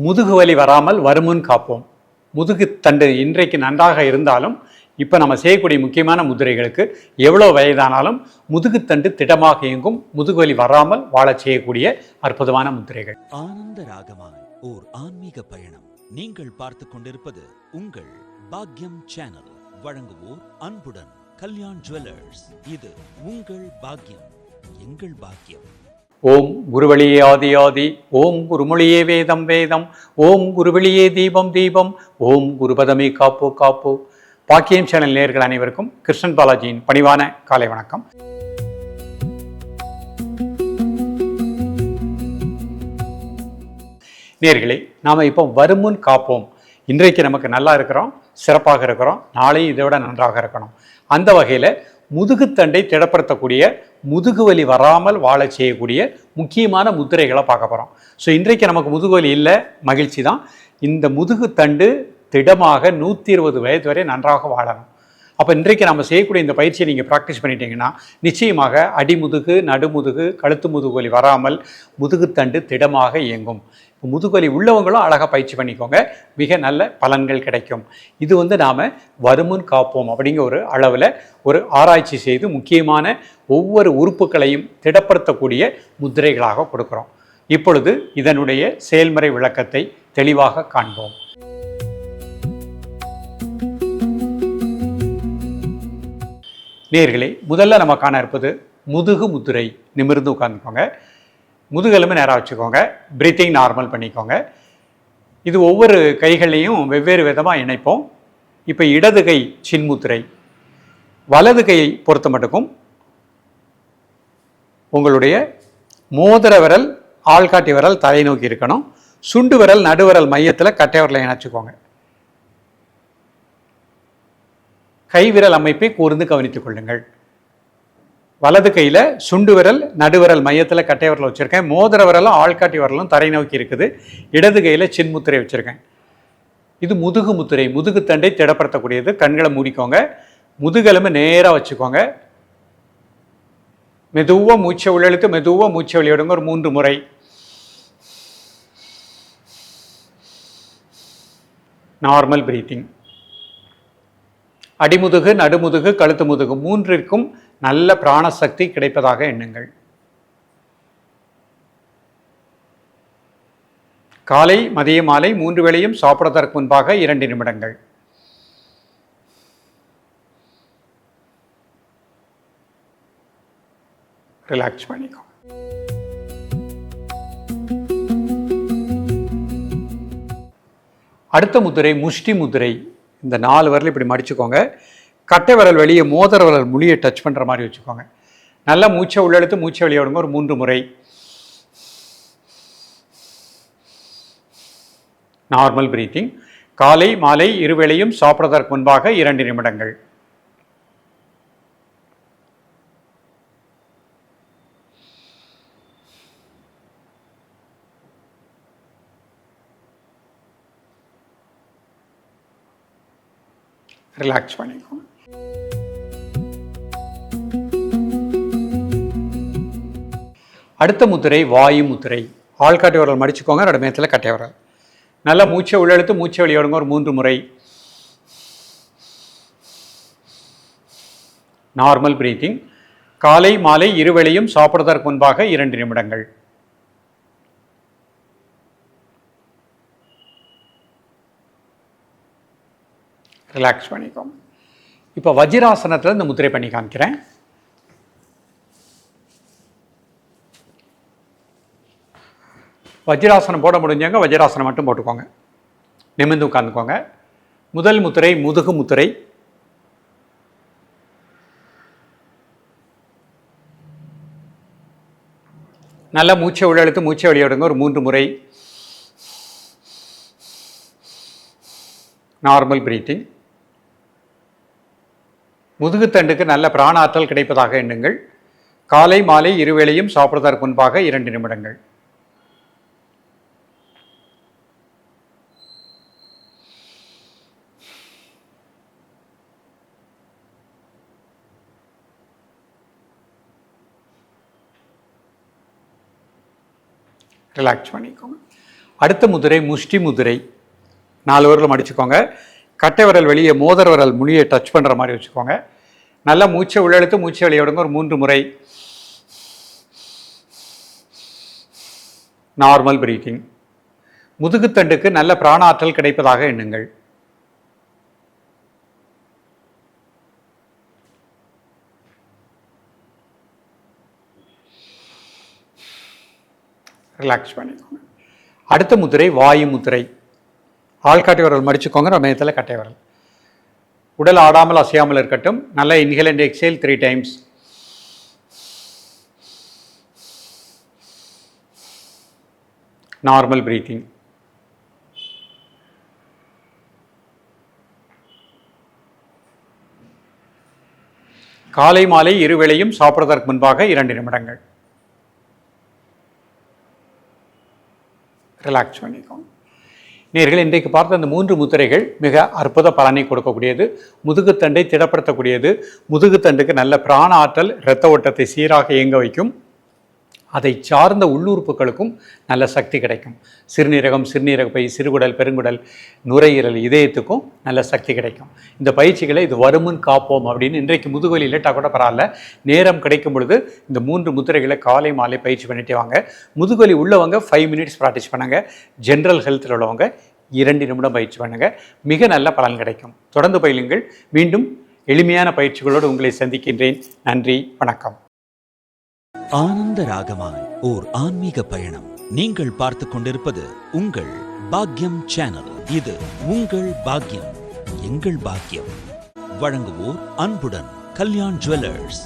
முதுகு வலி வராமல் வருமுன் காப்போம். முதுகு தண்டு இன்றைக்கு நன்றாக இருந்தாலும் இப்போ நம்ம செய்யக்கூடிய முக்கியமான முதிரைகளுக்கு எவ்வளோ வயதானாலும் முதுகுத்தண்டு திடமாக இயங்கும், முதுகுவலி வராமல் வாழச் செய்யக்கூடிய அற்புதமான முதிரைகள். ஆனந்த ராகமாய் ஓர் ஆன்மீக பயணம். நீங்கள் பார்த்து கொண்டிருப்பது உங்கள் பாக்யம் சேனல். வழங்குவோர் அன்புடன் கல்யாண் ஜுவல்லர்ஸ். இது உங்கள் பாக்யம், எங்கள் பாக்யம். ஓம் குருவழியே ஆதி ஆதி, ஓம் குருமொழியே வேதம் வேதம், ஓம் குருவழியே தீபம் தீபம், ஓம் குருபதமே காப்போ காப்போ. பாக்கியம் சேனல் நேயர்கள் அனைவருக்கும் கிருஷ்ணன் பாலாஜியின் பணிவான காலை வணக்கம். நேயர்களே, நாம் இப்போ வருமுன் காப்போம். இன்றைக்கு நமக்கு நல்லா இருக்கிறோம், சிறப்பாக இருக்கிறோம், நாளையும் இதை விட நன்றாக இருக்கணும். அந்த வகையில் முதுகுத்தண்டை திடப்படுத்தக்கூடிய, முதுகுவலி வராமல் வாழ செய்யக்கூடிய முக்கியமான முத்திரைகளை பார்க்க போகிறோம். ஸோ இன்றைக்கு நமக்கு முதுகுவலி இல்லை, மகிழ்ச்சி தான். இந்த முதுகுத்தண்டு திடமாக 120 வயது வரை நன்றாக வாழணும். அப்போ இன்றைக்கு நம்ம செய்யக்கூடிய இந்த பயிற்சியை நீங்கள் ப்ராக்டிஸ் பண்ணிட்டீங்கன்னா நிச்சயமாக அடிமுதுகு, நடுமுதுகு, கழுத்து முதுகுவலி வராமல் முதுகுத்தண்டு திடமாக இயங்கும். முதுகுவலி உள்ளவங்களும் அழகாக பயிற்சி பண்ணிக்கோங்க, மிக நல்ல பலன்கள் கிடைக்கும். இது நாம் வருமுன் காப்போம் அப்படிங்கிற ஒரு அளவில் ஒரு ஆராய்ச்சி செய்து முக்கியமான ஒவ்வொரு உறுப்புகளையும் திடப்படுத்தக்கூடிய முத்திரைகளாக கொடுக்குறோம். இப்பொழுது இதனுடைய செயல்முறை விளக்கத்தை தெளிவாக காண்போம். நேயர்களே, முதல்ல நம்ம காண இருப்பது முதுகு முத்திரை. நிமிர்ந்து உட்காந்துக்கோங்க, முதுகெலும்பு நேராக வச்சுக்கோங்க, பிரீத்திங் நார்மல் பண்ணிக்கோங்க. இது ஒவ்வொரு கைகளையும் வெவ்வேறு விதமாக இணைப்போம். இப்போ இடது கை சின்முத்திரை, வலது கையை பொறுத்த மட்டுக்கும் உங்களுடைய மோதிர விரல், ஆள்காட்டி விரல் தலை நோக்கி இருக்கணும். சுண்டு விரல் நடுவிரல் மையத்தில் கட்டை விரலை இணைச்சிக்கோங்க. கைவிரல் அமைப்பை கூர்ந்து கவனித்துக் கொள்ளுங்கள். வலது கையில் சுண்டு விரல் நடுவிரல் மையத்தில் கட்டை விரல் வச்சுருக்கேன். மோதிர விரலும் ஆள்காட்டி விரலும் தரை நோக்கி இருக்குது. இடது கையில் சின்முத்திரை வச்சுருக்கேன். இது முதுகு முத்திரை, முதுகு தண்டை திடப்படுத்தக்கூடியது. கண்களை மூடிக்கோங்க, முதுகெலும்பு நேராக வச்சுக்கோங்க. மெதுவாக மூச்சை உள்ளெழுத்து மெதுவாக மூச்சை வெளியிடுங்க. ஒரு 3 முறை. Normal breathing. அடிமுதுகு, நடுமுதுகு, கழுத்து முதுகு மூன்றிற்கும் நல்ல பிராணசக்தி கிடைப்பதாக எண்ணுங்கள். காலை, மதிய, மாலை 3 வேளையும் சாப்பிடுவதற்கு முன்பாக 2 நிமிடங்கள். ரிலாக்ஸ் பண்ணிக்கோ. அடுத்த முதிரை முஷ்டி முதிரை. இந்த 4 விரல் இப்படி மடிச்சுக்கோங்க. கட்டை விரல் வெளியே மோதிர விரல் முடியை டச் பண்ணுற மாதிரி வச்சுக்கோங்க. நல்லா மூச்சை உள்ளெழுத்து மூச்சை வெளியே விடுங்க. ஒரு 3 முறை. Normal breathing. காலை, மாலை இருவேளையும் சாப்பிடுவதற்கு முன்பாக 2 நிமிடங்கள். ரிலாக்ஸ் பண்ணிக்கோங்க. அடுத்த முத்திரை வாயு முத்திரை. ஆள்காட்டி விரல் மடிச்சுக்கோங்க, நடுமையத்தில் கட்டை விரல். நல்லா மூச்சை உள்ளெழுத்து மூச்சை வெளியே விடுங்க. ஒரு 3 முறை. Normal breathing. காலை, மாலை இருவேளையும் சாப்பிடுவதற்கு முன்பாக 2 நிமிடங்கள். ரிலாக்ஸ் பண்ணிக்கோங்க. இப்போ வஜ்ராசனத்தில் இந்த முத்திரை பண்ணி காமிக்கிறேன். வஜ்ராசனம் போட முடிஞ்சவங்க வஜ்ராசனம் மட்டும் போட்டுக்கோங்க. நிமிர்ந்து உட்காந்துக்கோங்க. முதல் முத்திரை முதுகு முத்திரை. நல்லா மூச்சை உள்ளெழுத்து மூச்சை வெளியே விடுங்க. ஒரு 3 முறை. Normal breathing. முதுகுத்தண்டுக்கு நல்ல பிராண ஆற்றல் கிடைப்பதாக எண்ணுங்கள். காலை, மாலை இருவேளையும் சாப்பிடுவதற்கு முன்பாக 2 நிமிடங்கள். ரிலாக்ஸ் பண்ணிக்கோங்க. அடுத்த முதிரை முஷ்டி முதிரை. 4 விரலும் அடிச்சுக்கோங்க. கட்டை விரல் வெளியே மோதிர விரல் முனியை டச் பண்ணுற மாதிரி வச்சுக்கோங்க. நல்லா மூச்சை உள்ளெழுத்து மூச்சை வெளியே விடுங்க. ஒரு 3 முறை. Normal breathing. முதுகுத்தண்டுக்கு நல்ல பிராணாற்றல் கிடைப்பதாக எண்ணுங்கள். ரிலாக்ஸ் பண்ணிக்கோங்க. அடுத்த முதிரை வாயு முதிரை. ஆள்காட்டி விரல் மடிச்சுக்கோங்க. ரமயத்தில் கட்டை விரல். உடல் ஆடாமல் அசையாமல் இருக்கட்டும். நல்ல inhale and exhale 3 times. Normal breathing. காலை மாலை இருவேளையும் சாப்பிடுவதற்கு முன்பாக 2 நிமிடங்கள். ரிலாக்ஸ் பண்ணிக்கோங்க. நேயர்களே, இன்றைக்கு பார்த்த அந்த 3 முத்திரைகள் மிக அற்புத பலனை கொடுக்கக்கூடியது. முதுகுத்தண்டை திடப்படுத்தக்கூடியது. முதுகுத்தண்டுக்கு நல்ல பிராண ஆற்றல், இரத்த ஓட்டத்தை சீராக இயங்க வைக்கும். அதை சார்ந்த உள்ளுறுப்புகளுக்கும் நல்ல சக்தி கிடைக்கும். சிறுநீரகம், சிறுநீரகப்பை, சிறுகுடல், பெருங்குடல், நுரையீரல், இதயத்துக்கும் நல்ல சக்தி கிடைக்கும். இந்த பயிற்சிகளை இது வருமுன் காப்போம் அப்படின்னு இன்றைக்கு முதுகுவலி லேட்டாக கூட பரவாயில்ல, நேரம் கிடைக்கும் பொழுது இந்த 3 முத்திரைகளை காலை மாலை பயிற்சி பண்ணிட்டே வாங்க. முதுகுவலி உள்ளவங்க 5 மினிட்ஸ் ப்ராக்டிஸ் பண்ணுங்க. ஜென்ரல் ஹெல்த்தில் உள்ளவங்க 2 நிமிடம் பயிற்சி பண்ணுங்க. மிக நல்ல பலன் கிடைக்கும். தொடர்ந்து பயிலுங்கள். மீண்டும் எளிமையான பயிற்சிகளோடு உங்களை சந்திக்கின்றேன். நன்றி, வணக்கம். ஆனந்த ராகமாய் ஓர் ஆன்மீக பயணம். நீங்கள் பார்த்துக் கொண்டிருப்பது உங்கள் பாக்யம் சேனல். இது உங்கள் பாக்யம், எங்கள் பாக்யம். வழங்குவோர் அன்புடன் கல்யாண் ஜுவல்லர்ஸ்.